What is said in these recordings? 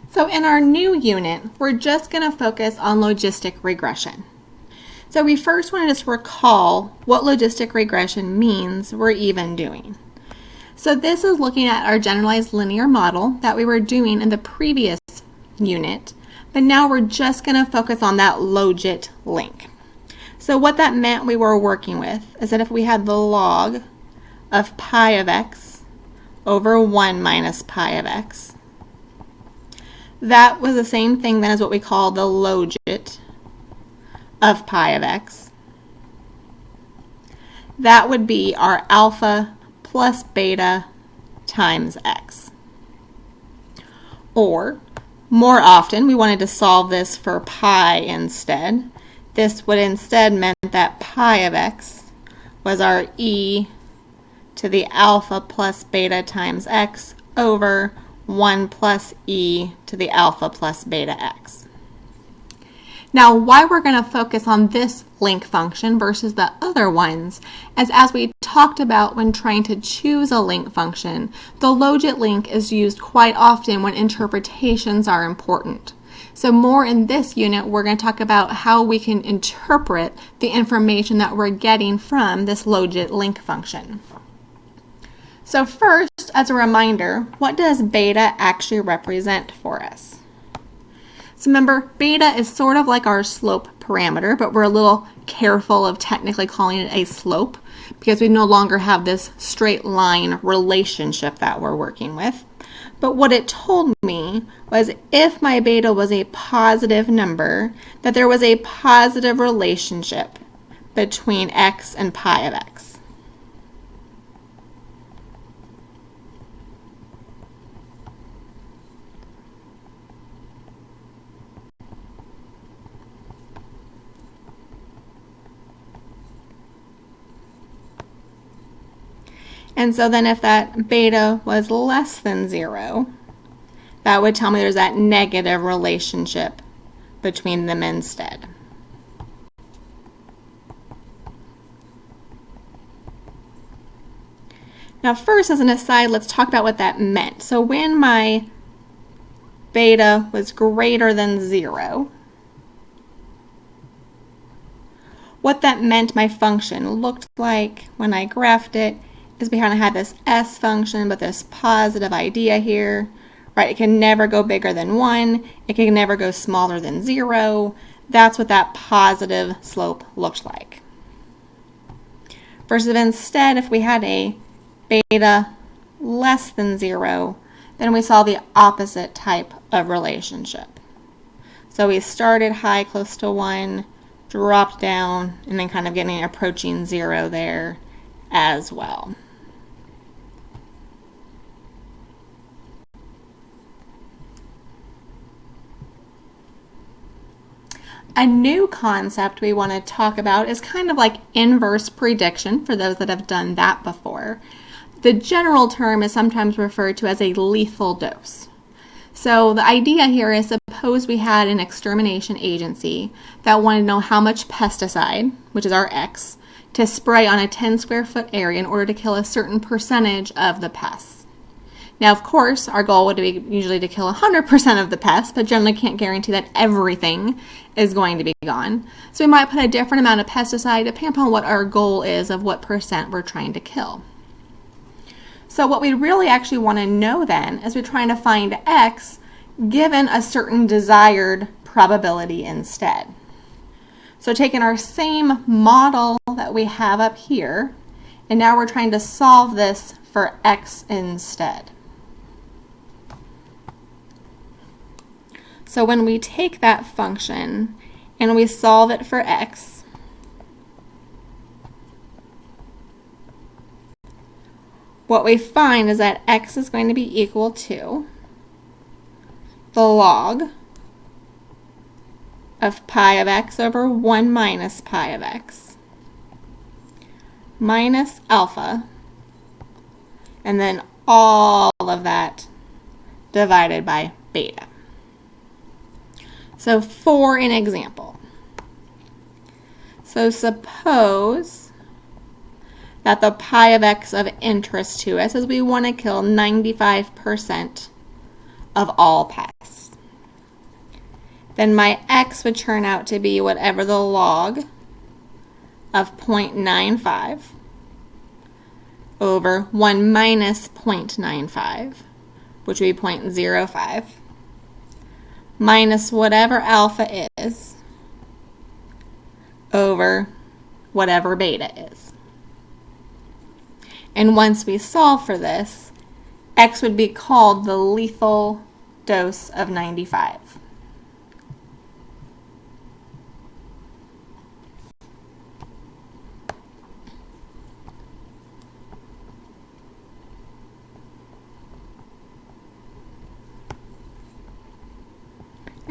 So in our new unit, we're just going to focus on logistic regression. So we first want to just recall what logistic regression means we're even doing. So this is looking at our generalized linear model that we were doing in the previous unit, but now we're just going to focus on that logit link. So what that meant we were working with is that if we had the log of pi of x over 1 minus pi of x, that was the same thing then as what we call the logit of pi of x. That would be our alpha plus beta times x. Or, more often, we wanted to solve this for pi instead. This would instead meant that pi of x was our e to the alpha plus beta times x over 1 plus e to the alpha plus beta x. Now, why we're going to focus on this link function versus the other ones is, as we talked about when trying to choose a link function, the logit link is used quite often when interpretations are important. So more in this unit, we're going to talk about how we can interpret the information that we're getting from this logit link function. So first, as a reminder, what does beta actually represent for us? So remember, beta is sort of like our slope parameter, but we're a little careful of technically calling it a slope because we no longer have this straight line relationship that we're working with. But what it told me was if my beta was a positive number, that there was a positive relationship between x and pi of x. And so then if that beta was less than 0, that would tell me there's that negative relationship between them instead. Now first, as an aside, let's talk about what that meant. So when my beta was greater than 0, what that meant my function looked like when I graphed it is we kind of had this s function, but this positive idea here, right? It can never go bigger than 1. It can never go smaller than 0. That's what that positive slope looked like. Versus instead, if we had a beta less than 0, then we saw the opposite type of relationship. So we started high, close to 1, dropped down, and then kind of getting approaching 0 there as well. A new concept we want to talk about is kind of like inverse prediction for those that have done that before. The general term is sometimes referred to as a lethal dose. So the idea here is, suppose we had an extermination agency that wanted to know how much pesticide, which is our X, to spray on a 10 square foot area in order to kill a certain percentage of the pests. Now, of course, our goal would be usually to kill 100% of the pests, but generally can't guarantee that everything is going to be gone. So we might put a different amount of pesticide depending upon what our goal is of what percent we're trying to kill. So what we really actually want to know then is we're trying to find X given a certain desired probability instead. So taking our same model that we have up here, and now we're trying to solve this for X instead. So when we take that function and we solve it for X, what we find is that X is going to be equal to the log of pi of X over 1 minus pi of X minus alpha, and then all of that divided by beta. So for an example, so suppose that the pi of X of interest to us is we want to kill 95% of all pests. then my x would turn out to be whatever the log of 0.95 over 1 minus 0.95, which would be 0.05, minus whatever alpha is over whatever beta is. And once we solve for this, x would be called the lethal dose of 95.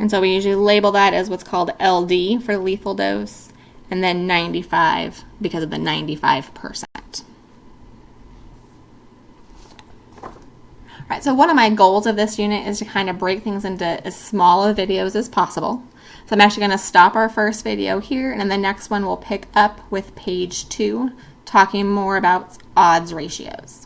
And so we usually label that as what's called LD for lethal dose, and then 95 because of the 95%. All right, so one of my goals of this unit is to kind of break things into as small of videos as possible. So I'm actually going to stop our first video here, and in the next one we'll pick up with page 2, talking more about odds ratios.